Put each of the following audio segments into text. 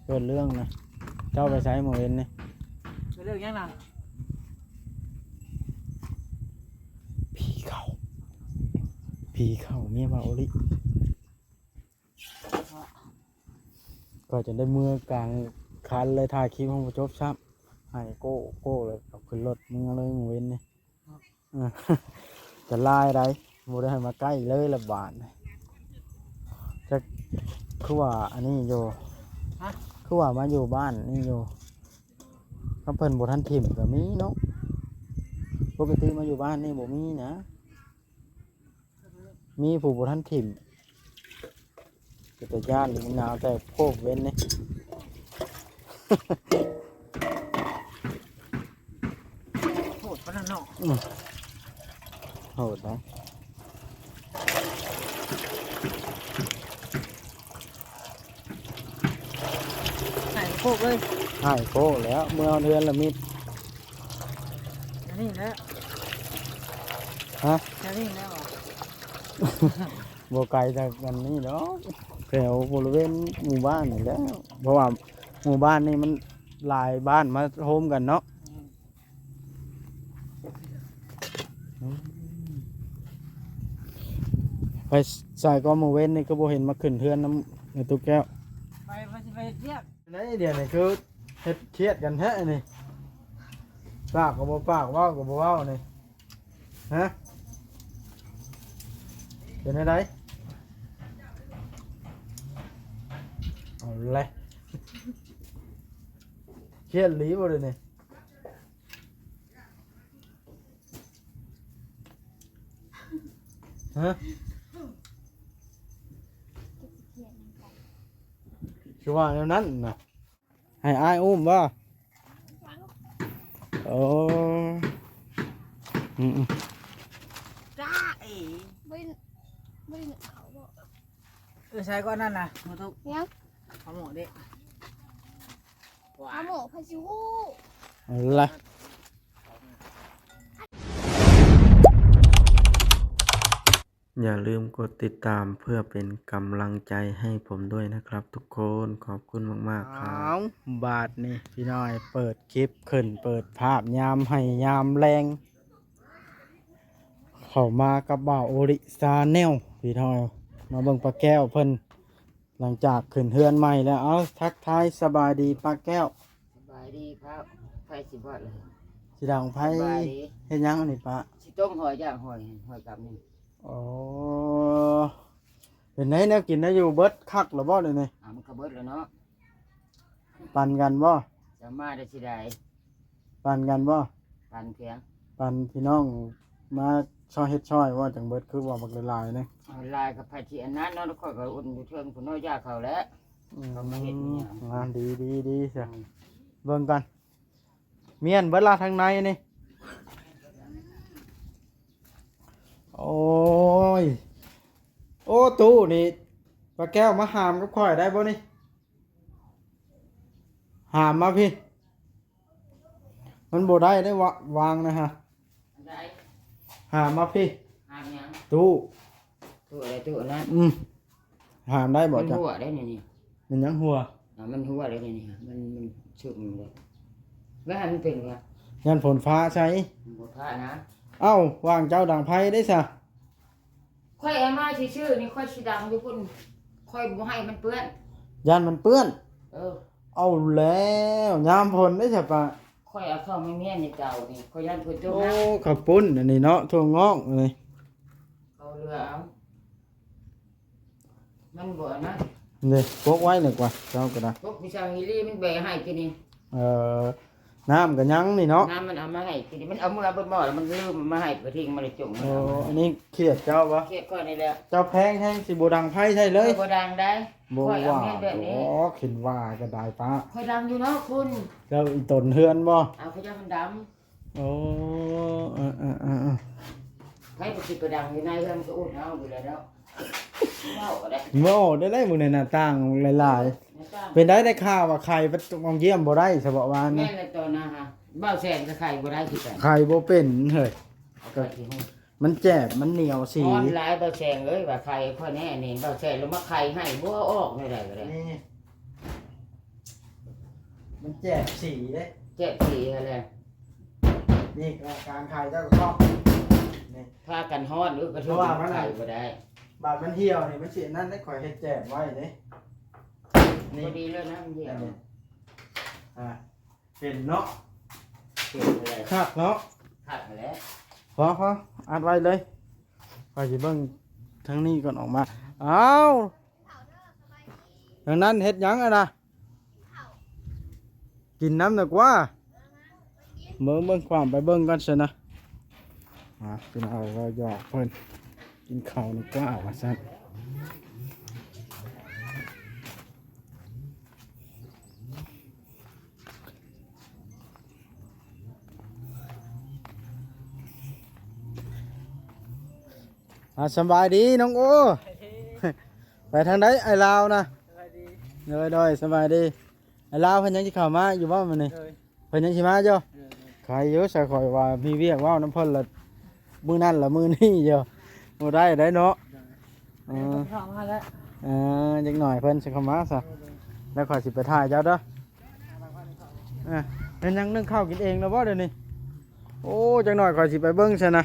เกิดเรื่องนะเจ้าไปใช้หมอเอ็นนี่ ไปเรื่องยังน่ะ ผีเข้าเมียมาโอลิก็จะได้เมื่อกลางคันเลยถ่ายคลิปของผู้ชมซ้ำให้โก้เลยเอาขึ้นรถมึงเลยหมอเอ็นนี่จะไล่ได้โมได้ให้มาใกล้เลยละบาทจะคือว่าอันนี้อยู่คือว่ามาอยู่บ้านนี่อยู่เขาเพิ่นบ่ทันถิ่มก็มีเนาะปกติมาอยู่บ้านนี่บ่มีนะมีผู้บ่ทันถิ่มแต่ย่านมันหนาวแต่โคกเว้นนี่ โหดปะนั่นเนาะ โหดนะ ไหนโคกเลย ให้โคกแล้วเมื่อเดือนละมิด อันนี้แล้ว ฮะ อันนี้แล้วอ่ะ บ่ไกลจากกันนี่เนาะแถวบริเวณหมู่บ้านนี่แหล้วเพราะว่าหมู่บ้านนี่มันหลายบ้านมาโฮมกันเนาะไปใส่ก็มือเว้นนี่ก็บ่เห็นมาขึ้นเทือนน้ำในตุ๊กแก้ว ไปเรียก นี่เดี๋ยวนี่คือเฮ็ดเครียดกันแท้นี่ปากก็บ่ปากเว้าก็บ่เว้านี่ฮะเป็นไงเอาเลยเครียดหลีบ่เลยนี่ฮะคือว่าแนวนั้นน่ะให้อายอุ้มบ่โอ้จ้าเอ๋ ไม่ได้หนึ่งเขาบอก ใช้ก้อนนั่นน่ะมาทุก ยัง เอาหมดดิ เอาหมกพาชิวู เอาละอย่าลืมกดติดตามเพื่อเป็นกำลังใจให้ผมด้วยนะครับทุกคนขอบคุณมากๆครับบาทนี่พี่น้อยเปิดคลิปขึ้นเปิดภาพยามให้ยามแรงเข้ามากับบ่าวโอริซาแนลพี่น้อยมาเบิ่งปลาแก้วเพิ่นหลังจากขึ้นเฮือนใหม่แล้วเอาทักทายสบายดีปลาแก้ว สบายดีครับไฟสิบบาทเลย สิดังไผ สบายดี เฮ็ดหยังอันนี้ปะ สิต้มหอยย่างหอยกับนี่ อ๋อเป็นไงแนวกินได้อยู่เบิดคักหรือบ่เลยนี่ มันกระเบิดแล้วเนาะ ปั่นกันบ่ จะมาได้สิได้ ปั่นกันบ่ ปันเพียง ปั่นพี่น้องมาช่อยเฮ็ดช่อยว่าจังเบิดคือว่าบักหลายๆนี่ เอาลายกับไผ่ที่อันนั้นเนาะแล้วค่อยก็อุ่นอยู่เทิงผู้น้อยย่าเขาแล้ว เขามาเฮ็ดเนี่ย งานดีเสียเบิ่งกันเมียนเบิดลาทางในนี่โอ้ยโอ้ตู้นี่ปลาแก้วมาหามกับข่อยได้บ่นี่หามมาพี่มันบ่ได้ได้วางนะฮะ ได้ หามมาพี่ หามยัง ตู้ ตัวอะไรตัวนั้น หามได้บ่ มัน จ๊ะ หัวได้นี่ มันยังหัว มันหัวได้นี่มันชุ่มเลยแล้วให้มันเป็นไง ยันฝนฟ้าใช้ บ่พานะ เอ้าวางเจ้าดังไพ่ได้ซะ ค่อยเอามาชื่อนี่ค่อยสิดังอยู่พุ่นค่อยบ่ให้มันเปื้อน ยันมันเปื้อน เออ เอาแล้วยามฝนได้ใช่ปะ ค่อยเอาเข้าไม่แม่นในเจ้านี่ค่อยยันพุ่นจม โอ้ น้ำ ขับปุ้นอันนี้เนาะทั่วงอกเลย เอาเรือเอามันบ่นะ นี่พกไว้หนึ่งว่าเจ้าก็ได้ พวกพิชาฮิลี่มันแบกให้กินนี่ เอ่อน้ำกับยังนี่เนาะ น้ำมันเอามาให้กินนี่มันเอามือเอาไปบ่อแล้วมันลืมมาให้ไปทิ้งมาเลยจมมัน โอ้ เอามา อันนี้เครียดเจ้าวะ เก็บก่อนนี่แหละ เจ้าแพงแห้งสิบดังไพ่ใช่เลย บ่ดังได้ บ่ ค่อยเอา ว่า แม่นแบบ โอ้ นี้ ขินว่าก็ได้ป้า ค่อยดังอยู่เนาะคุณ เจ้าอีตนเฮือนบ่ เอาขยะมันด โอ้เออ ำให้ไปสิไปดังอยู่ในเรื่องมันก็อุดเอาอยู่แล้วเนาะเว้าก็ได้ โม่ได้มือในหน้าต่างหลาย ไม่ต้อง ๆเป็นได้ข่าวว่าไข่ประตูเยี่ยมบ่ได้สบวาน แม่ นี่ นเลยตัวนะฮะบ้าวแสนก็ไข่บ่ได้คือกัน ไข่บ่เป็นเฮ้ย เอาไปที่ห้อง มันแจ็บมันเหนียวสี ออนไลน์บ้าวแสนเอ้ยว่าไข่ค่อยแน่นี่บ้าวแสนแล้วมาไข่ให้บ่เอาออกได้ก็ได้ นี่ มันแจกสีเด้ แจ๊กสีอะไร นี่การขายเจ้าก็ชอบนี่ ถ้ากันฮอดหรือกระ เพ ทุ่ ราะว่ามัน ไข่บ่ได้ บาดมันเหี่ยวนี่มันสินั่นได้ข่อยเฮ็ดแจกไว้เด้ พอดีเลยนะมันเยี่ยม เป็นเนาะ เก่งอะไร คักเนาะ ขัดมาแล้ว พออัดไว้เลยข่อยสิเบิ่งทางนี้ก่อนออกมาอ้าวดังนั้นเฮ็ดหยังอะนะกินน้ำหนักว่าเบิ่งความไปเบิ่งกันซะนะพี่น้องเราหยอกเพิ่นกินข้าวนี่กล้าว่าซั่นสบายดีน้องโอ ไปทางใดไอ้ลาวนะ สวัสดี โดยสบายดีไอ้ลาวเพิ่นยังสิเข้ามาอยู่บ่มื้อนี้ เลย เพิ่นยังสิมาเจ้าใครอยู่ใส่ข่อยว่ามีเวียกเว้าน้ำเพิ่นละมื้อนั้นละมื้อนี้เจ้าบ่ได้เนาะ พร้อมมาแล้ว จักหน่อยเพิ่นสิเข้ามาซะแล้วข่อยสิไปถ่ายเจ้าเด้อเป็นยังนึ่งข้าวกินเองแล้วบ่เดี๋ยวนี้โอ้จักหน่อยข่อยสิไปเบิ่งซะนะ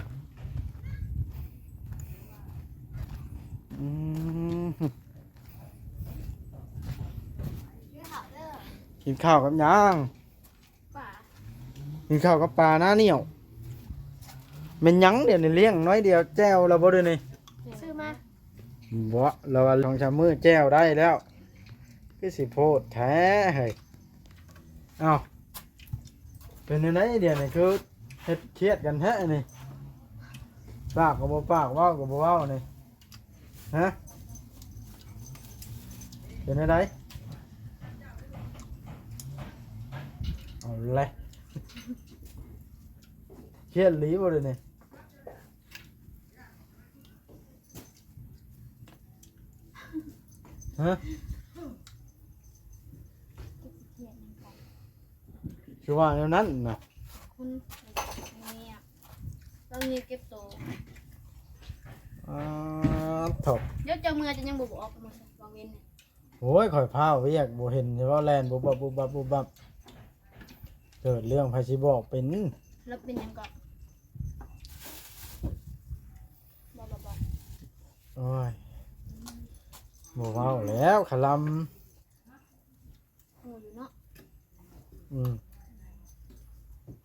กินข้าวกับหยัง ป่า กินข้าวกับปลาหน้าเหนียวแม่นหยังเดี๋ยวนี้เลี้ยงน้อยเดียวแจ้วแล้วบ่เดี๋ยวนี้ ซื้อมา บ่เราว่าลองชามมือแจ้วได้แล้วคือสิโพดแท้เฮ้ยเอ้าเป็นจังไดเดี๋ยวนี้คือเฮ็ดเครียดกันแท้นี่ปากก็บ่ปากเว้าก็บ่เว้านี่ฮะเป็นจังไดเอาเลยเครียดหลีบ่เดี๋ยวนี้ฮะ เขียนยังไง คือว่าอย่างนั้นนะ คุณเนี่ยเรามีเก็บโต ถก เดี๋ยวเจ้าเมื่อจะยังบ่บอกกันมาบางเว้นเนี่ย โอ้ยข่อยพาเวียกบ่เห็นใช่ว่าแลนบุบบับบุบบับบุบบับเกิดเรื่องไผสิบอกเป็น แล้วเป็นยังก่อนบอก โอ้ยบ่เว้าแล้วขล โอ้อยู่เนาะ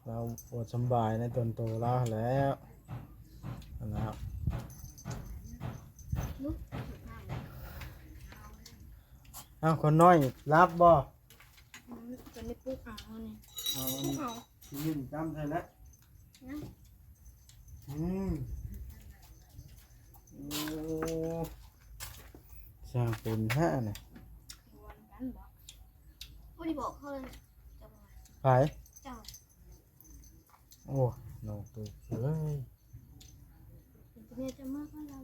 เราปวดสำบายในตนโตแล้วแล้วนะครับ ลุก อ้าวคนน้อยรับบ่ จะไม่ปุ๊กเอาเนี่ย เอา ปุ๊กเอา ยิ้มจำใช่แล้ว นะ โอ้สร้างเป็นห้าน่ะ วันกันบอกไม่ได้บอกเขาเลยเจ้า ไผ เจ้า โอ้น้องตุ๊กเอ้ย เป็นเนี่ยจะมากกว่าเรา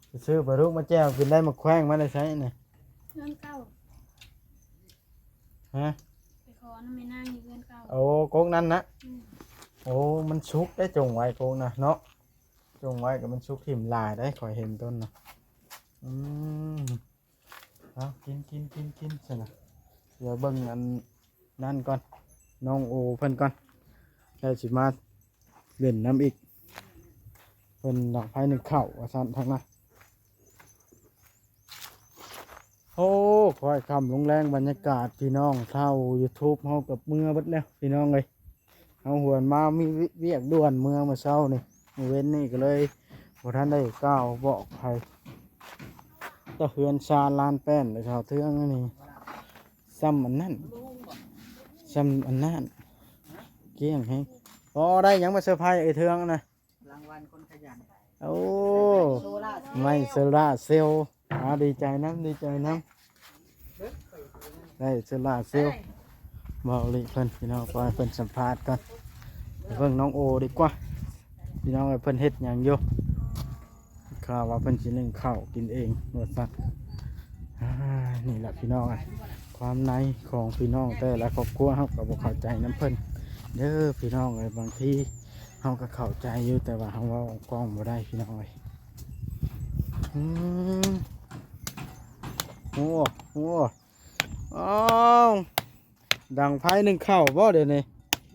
ไปซื้อปลาลูกมาแจ้วกินได้มาแขว้งมาได้ใช้น่ะ เพื่อนเก่า ฮะ ไปขอน้ำไม่น่าอยู่เพื่อนเก่า โอ้โกงนั้นนะโอ้มันชุกได้จงไว้โกงนะเนาะจงไว้กับมันชุกถิ่มลายได้ขอยเห็นต้นนะเอากินใช่นะเดี๋ยวเบิ่งอันนั่นก่อนน้องโอเพิ่นก่อนแล้วสิมาเล่นน้ำอีกเพิ่นดอกไผ่หนึ่งเข่าว่าซั่นทั้งนั้นโอ้คอยคำลงแรงบรรยากาศพี่น้องเท่า YouTube เฮากับเมื่อเบิดแล้วพี่น้องเลยเอาหวนมามีเวียกด่วนเมื่อเช้านี่มื้อเว้นนี่ก็เลยบ่ทันได้ก้าวบอกใครตะเฮือนชาลานแป้นเลยชาวเทืองนี่ซ้ำอันนั้นซ้ำอันนั้นเกี้ยงให้พอได้หยังมาเซอร์ไพรส์ไอ้เทืองนะ รางวัลคนขยัน โอ้ โซล่า ไม่โซล่าเซลล์ดีใจน้ำได้โซล่าเซลล์บอกเลยเพิ่นพี่น้องปล่อยเพิ่นสัมภาษณ์กันไปเพิ่งน้องโอดีกว่าพี่น้องไอ้เพิ่นเฮ็ดหยังอยู่ข้าวว่าเพิ่นสินึ่งข้าวกินเองหมดสัตว์นี่แหละพี่น้องความในของพี่น้องแต่ละครอบครัวเฮาก็บ่เข้าใจน้ำเพิ่นเด้อพี่น้องบางทีเฮาก็เข้าใจอยู่แต่ว่าเฮาเว้ากล้องบ่ได้พี่น้อง อืมโอ้โหอ้าว ดังไพ่หนึ่งเข้าบ่เดี๋ยวนี้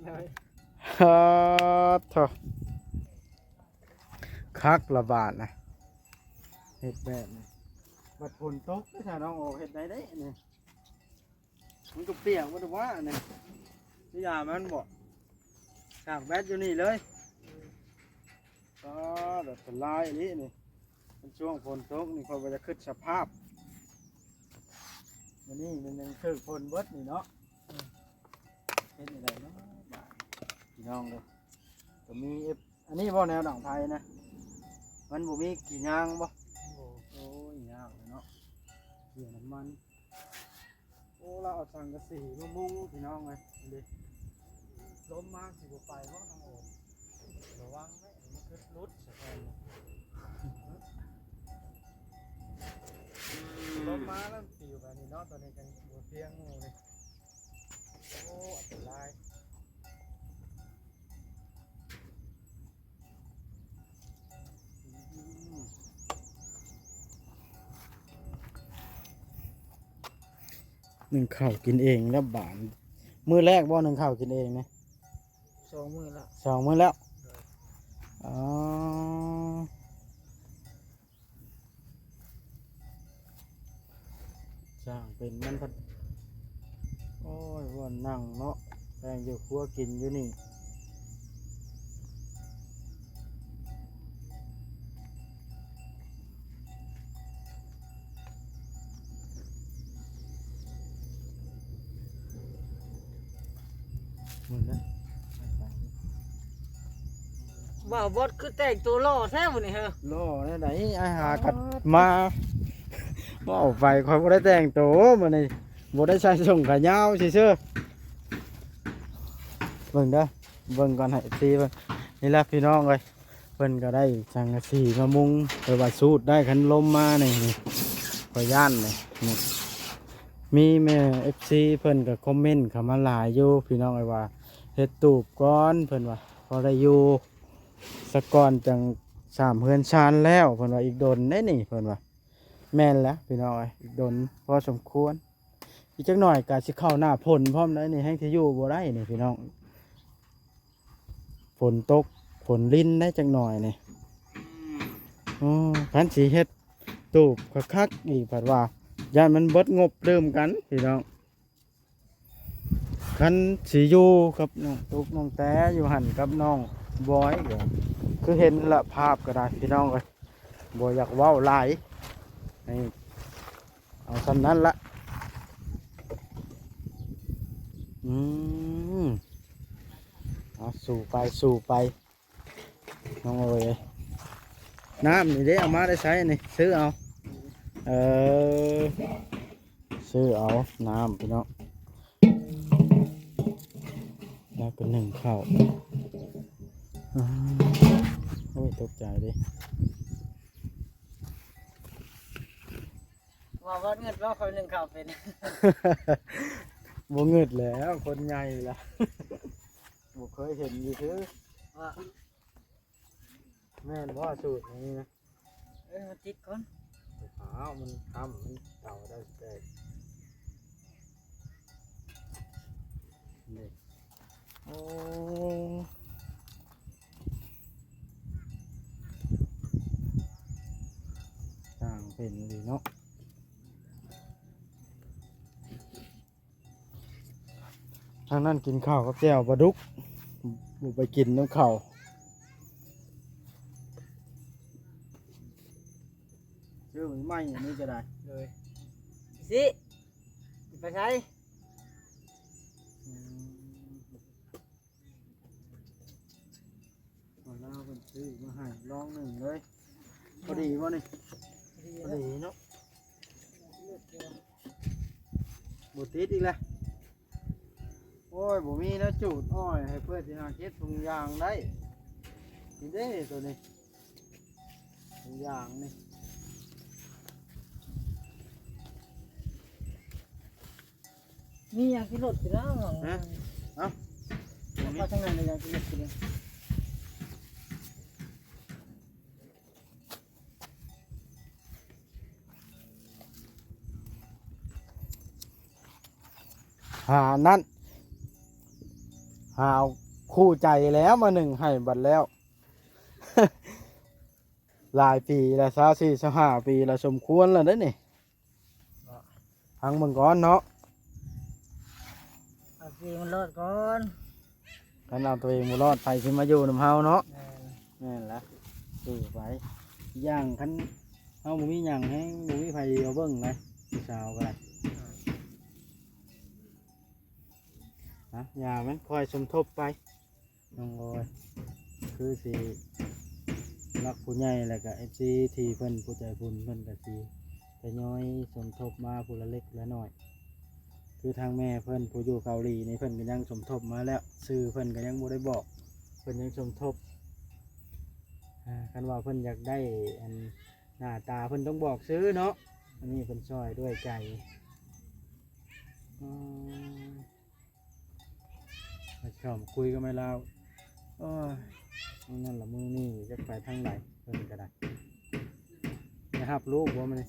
เลย ฮ่าเถอะคักระบาดนะเห็ดแบบนี้บัดฝนตกไม่ใช่น้องโอเห็ดไหนได้เนี่ยมันก็เปียกว่าแต่ว่าเนี่ยนี่ยามันบ่ฉากแบดอยู่นี่เลยก็แบบเป็นลายอันนี้นี่มันช่วงฝนตกนี่เขาจะขึ้นสภาพวันนี้มันยังคือฝนเบิดนี่เนาะเห็ดอะไรเนาะบาดพี่น้องเลยก็มีอันนี้บ่แนวด่างไทยนะมันบ่มีกี่ยางบ่โอ้ยยางเลยเนาะเกี่ยวน้ำมันโอ้เราเอาสังกะสีมามุงพี่น้องเลยดิล้มมากสิบ่ไปเพราะน้องโอระวังไว้มันคือรุดสะพานล้มมาแล้วปิวแบบนี้เนาะตอนนี้กันบ่เพียงงูเลยโอ้อันตรายหนึ่งข้าวกินเองแล้วบานมื้อแรกบ่หนึ่งข้าวกินเองนะ 2 มื้อละ สองมื้อแล้วอ๋อจ้างเป็นมันพัดโอ้ยวันนั่งเนาะแปลงอยู่ครัวกินอยู่นี่มึงนะ บ่าวบดคือแต่งตัวหล่อแท้มื้อนี้เฮ้อ โลนี่ไหนไอ้หากัดมาบ่เอาไปคอยบ่ได้แต่งตัวมื้อนี้บ่ได้ใส่ส่งขายาวซื่อๆเบิ่งเด้อเบิ่งก่อนให้ตีเบิ่งนี่ล่ะพี่น้องเอ้ยเพิ่นก็ได้สังกะสีมามุงไปว่าสูตรได้คันลมมานี่ขอย่านนี่มีแม่ FC เพิ่นก็คอมเมนต์เข้ามาหลายอยู่พี่น้องเอ้ยว่าเฮ็ดตูบก่อนเพิ่นว่าพอได้อยู่สะก่อนจัง3เฮือนชานแล้วเพิ่นว่าอีกดนได้นี่เพิ่นว่าแม่นแล้วพี่น้องเอ้ยอีกดนพอสมควรอีกจักหน่อยก็สิเข้าหน้าฝนพร้อมได้นี่แฮงสิอยู่บ่ได้นี่พี่น้องฝนตกฝนลิ้นได้จักหน่อยนี่อ๋อคันสิเฮ็ดตูบคักๆอีกเพิ่นว่าย่านมันเบิดงบเริ่มกันพี่น้องคันสิอยู่กับน้องตุ๊กน้องแต้อยู่หั่นกับน้องบอยเดี๋ยวคือเห็นละภาพก็ได้พี่น้องเลยบ่อยากเว้าหลายให้เอาสำนั้นละเอาสู่ไปน้องเอ๋ยน้ำนี่เด้เอามาได้ใช้นี่ซื้อเอาซื้อเอาน้ำพี่น้องแล้วก็นึ่งข้าวโอ้ยตกใจดิ ว่าว่าเงินว่าคอย1ข้าวเป็น บ่เงิดแล้วคนใหญ่ละ บ่เคยเห็นอยู่คือ ว่า แม่นว่าสูตรนี้นะ มาติดก่อน ขาวมันทำมันเต่าได้แต่นี่โอ้ต่างเป็นดีเนาะทางนั้นกินข้าวกับแจ่วปลาดุกบุไปกินน้ำข้าวเรื่องไม่อันนี้จะได้ เลยสิไปใช้ มาเล่าเป็นซื้อมาให้ลองหนึ่งเลยพอดีวะนี่พอดีเนาะบุติดอีกแล้วโอ้ยบุมีนะจูดอ้อยให้เพื่อนที่หาเก็บถุงยางได้นี่เด้ตัวนี้ถุงยางนี่ มีอย่างที่รถอยู่แล้ว เอ้า เอาทางนั้นเลยอย่างที่รถอยู่เลย หานั่นหาเอาคู่ใจแล้วมาหนึ่งให้บัดแล้ว หลายปีแล้ว24-25 ปีแล้วสมควรแล้วเด้อนี่พังเบิ่งก่อนเนาะ เอาสิมันรอดก่อน คันเอาตัวเองบ่รอดไปสิมาอยู่นำเฮาเนาะ แม่น แม่นละสู้ไปย่างคันเฮาบ่มีหยังให้บ่มีไผเอาเบิ่งเลยผู้สาวก็ได้นะอย่ามันคอยสมทบไปน้องโอยคือสิรักผู้ใหญ่แล้วก็ FC ที่เพิ่นผู้ใจบุญเพิ่นก็สิทยอยสมทบมาผู้ละเล็กละน้อยคือทางแม่เพิ่นผู้อยู่เกาหลีนี่เพิ่นก็ยังสมทบมาแล้วชื่อเพิ่นก็ยังบ่ได้บอกเพิ่นยังสมทบคันว่าเพิ่นอยากได้อันหน้าตาเพิ่นต้องบอกซื้อเนาะอันนี้เพิ่นช่วยด้วยใจมาชอบคุยกันไม่เล่าโอ้ยนั่นละมือนี่จะไปทางไหนเพิ่นก็ได้นะครับลูกว่ามันเลย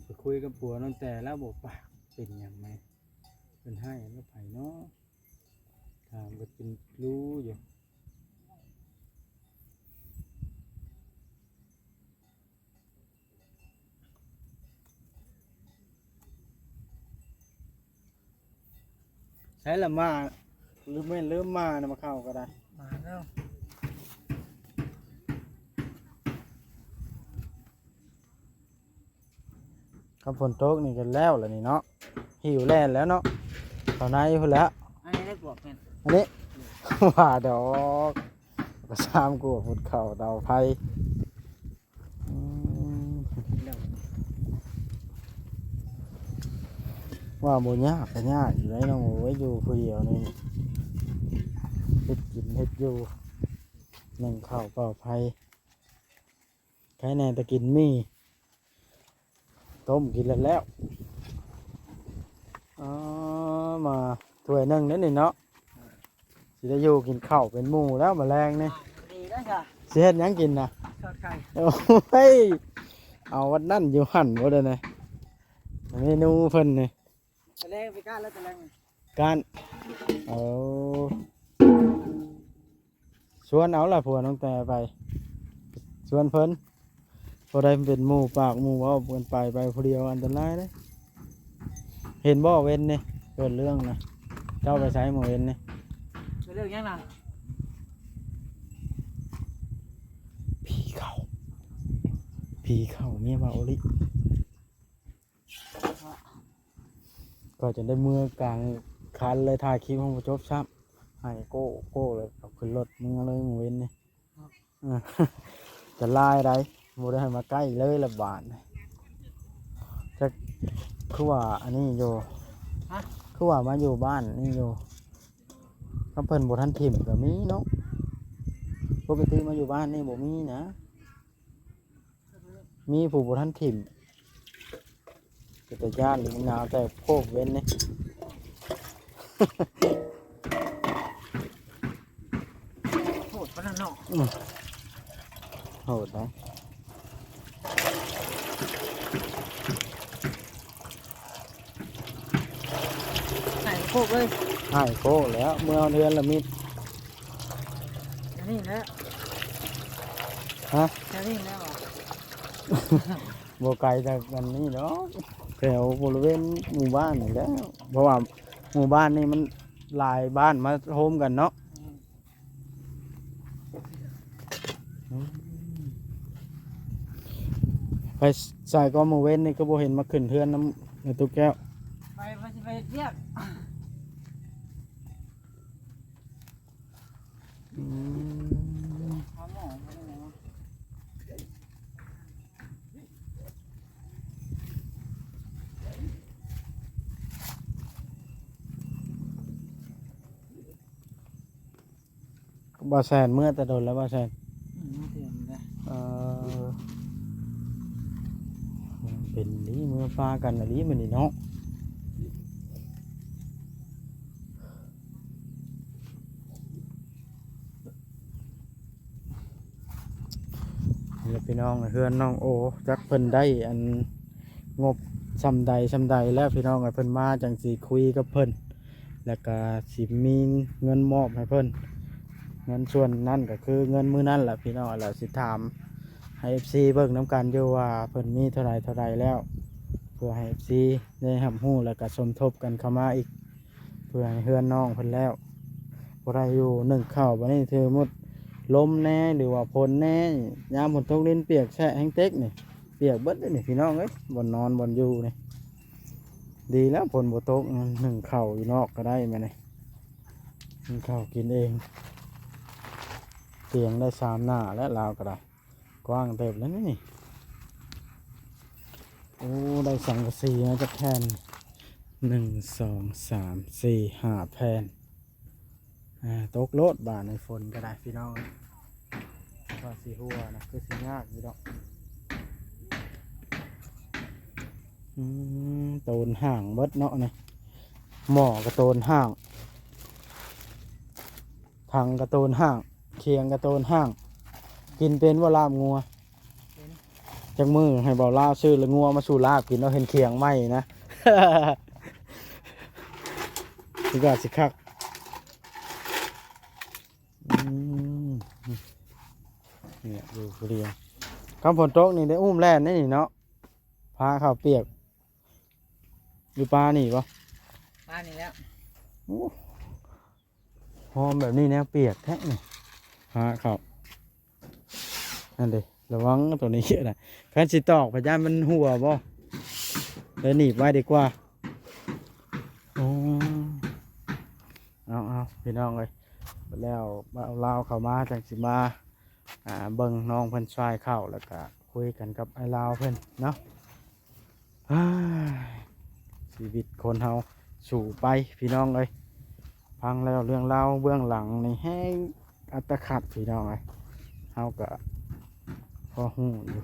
ไปคุยกับผัวน้องแต่แล้วบอกปากเป็นอย่างไรเป็นให้แล้วไผ่เนาะถามก็เป็นรู้อยู่ใช้ละมาหรือไม่เริ่มมานะมาเข้าก็ได้ มาแล้ว กับฝนตกนี่กันแล้วล่ะนี่เนาะหิวแล่นแล้วเนาะตอนนี้พุ่นแล้ว อันนี้ได้บวกแม่น อันนี้ ว่าดอกก็สามกูพุดเข่าเตาไฟอืม แล้ว ว่าโมยากก็ยากอยู่ไรน้องไว้อยู่ผู้เดียวนี่เฮ็ดกินเฮ็ดอยู่หนึ่งข้าวเปล่าไฟใครแน่ตะกินมีต้มกินแล้วอ๋อมาถ้วยหนึ่งนั่นนี่เนาะสิได้อยู่กินข้าวเป็นหมู่แล้วแมลงนี่ ดีแล้วจ้ะ สิเฮ็ดหยังกินนะ ทอดไข่ โอ้ยเอาวันนั้นอยู่หั่นบ่ได้นะเมนูเพิ่นนี่ ตะแลงไปก้านแล้วตะแลง การเอาชวนเอาล่ะผัวน้องแต่ไปชวนเพิ่นพอได้เป็นหมู่ปากหมู่เว้าเพิ่นไปผู้เดียวอันตรายเด้เห็นบ่เว้นนี่เกิดเรื่องนะเจ้าไปใช้หมู่เว้นนี่ ไปเรื่องยังน่ะ ผีเข้าเมียว่าโอลิก็จะได้เมื่อกลางคันเลยถ่ายคลิปของผู้จบซ้ำให้โก้เลยเอาขึ้นรถมึงเลยหมู่เว้นนี่จะไล่ได้บ่ได้ให้มาใกล้เลยละบาทจะคือว่าอันนี้อยู่คือว่ามาอยู่บ้านนี่อยู่ก็เพิ่นบ่ทันถิ่มก็มีเนาะปกติมาอยู่บ้านนี่บ่มีนะมีผู้บ่ทันถิ่มแต่ญาติหรือหนาวแต่โคกเว้นนี่ โหดปะนั่นเนาะ โหดนะ ใส่โคกเลย ให้โคกแล้วเมื่อเดือนละมิด อันนี้แหล้ว ฮะ อันนี้แล้วอ่ะ บ่ไกลจากกันนี่เนาะแถวบริเวณหมู่บ้านนี่แหล้วเพราะว่าหมู่บ้านนี่มันหลายบ้านมาโฮมกันเนาะไปใส่ก็หมู่เว้นนี่ก็บ่เห็นมาขึ้นเทือนน้ำในตุ๊กแก้ว ไปสิไปเรียก อืม หาหมอมาได้ไงวะ บ่แซนเมื่อแต่โดนแล้วบ่แซน เตือนเลย เออเป็นนี้เมื่อปลากันอันนี้มันนี่เนาะ น้องเฮือนน้องโอจักเพิ่นได้อันงบซำใดแล้วพี่น้องเพิ่นมาจังสิคุยกับเพิ่นแล้วก็สิมีเงินมอบให้เพิ่นเงินส่วนนั้นก็คือเงินมื้อนั้นแหละพี่น้องแล้วสิถามให้ FC เบิ่งนํกันอยู่ว่าเพิ่นมีเท่าไรแล้วเพื่อให้ FC ได้รับรู้แล้วก็สมทบกันเข้ามาอีกเพื่อให้เฮือนน้องเพิ่นแล้วบ่ได้อยู่นึ่งข้าวบัดนี้ถือหมดลมแน่หรือว่าฝนแน่ยามฝนตกลิ้นเปียกแฉะแห้งเต็กนี่เปียกเบิดเลยนี่พี่น้องเอ้ยบ่นอนบ่อยู่นี่ดีแล้วฝนบ่ตกนึ่งข้าวอยู่นอกก็ได้แม่นี่นึ่งข้าวกินเองเตียงได้3หน้าและราวก็ได้กว้างเติบแล้วนี่โอ้ได้สังกะสีมาจากแผ่น1 2 3 4 5แผ่นตกโลดบาทในฝนก็ได้พี่น้องว่าสีหัวนะคือสียากอยู่ดอกโตนห่างเบิดเนาะนี่หม้อกระโตนห่างถังกระโตนห่างเคียงกระโตนห่างกินเป็นว่าลาบงัวจากมือให้เบาลาบซื้อละงัวมาสู่ลาบกินเราเห็นเคียงไหมนะ สิกาสิคักเนี่ยดูเรียงคำฝนตกนี่ได้อุ้มแล่นนี่เนาะพาข้าวเปียกอยู่ปลานี่ปะ บ้านนี้แล้ว หอมแบบนี้แนวเปียกแท้นี่พาข้าวนั่นดิระวังตัวนี้เยอะนะคันสิตอกพยานมันหัวบ่เลยหนีบไว้ดีกว่าโอ้เอาพี่น้องเลยแล้วเอาเล่าเข้ามาจังสิมาเบิ่งน้องเพิ่นช่วยเข้าแล้วก็คุยกันกับไอ้ลาวเพิ่นเนาะชีวิตคนเฮาสู่ไปพี่น้องเลยฟังแล้วเรื่องเล่าเบื้องหลังนี่ให้อัตคัดพี่น้องเลยเฮาก็พอหูอยู่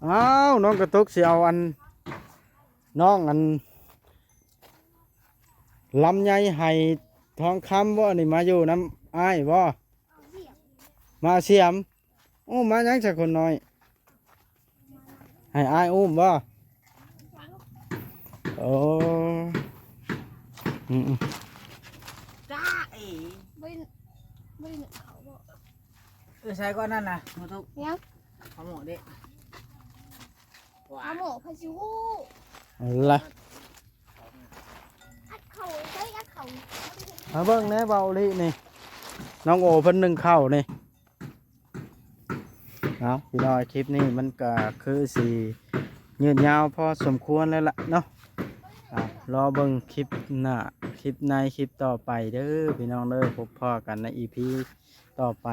อ้าวน้องกระตุกสิเอาอันน้องอันลำไยไห้ทองคำบ่นี่มาอยู่น้ำอ้ายบ่มาเสียมโอ้มายังจากคนน้อยให้อ้ายอุ้มบ่โอ้จ้าเอ๋ ไม่หนึ่งเขาบอก ใช้ก้อนนั่นน่ะมาทุก ยัง เอาหมดดิ อาหมอพาชิวู อะไร อัดเข่าใช้อัดเข่า มาเบิ่งแหน่เบาลินี่น้องโอเพิ่นนึ่งข้าวนี่เอาพี่น้อยคลิปนี้มันก็คือสียืดยาวพอสมควรแล้วล่ะเนาะรอเบิ่งคลิปหน้าคลิปในคลิปต่อไปเด้อพี่น้องเด้อพบพ่อกันใน EP ต่อไป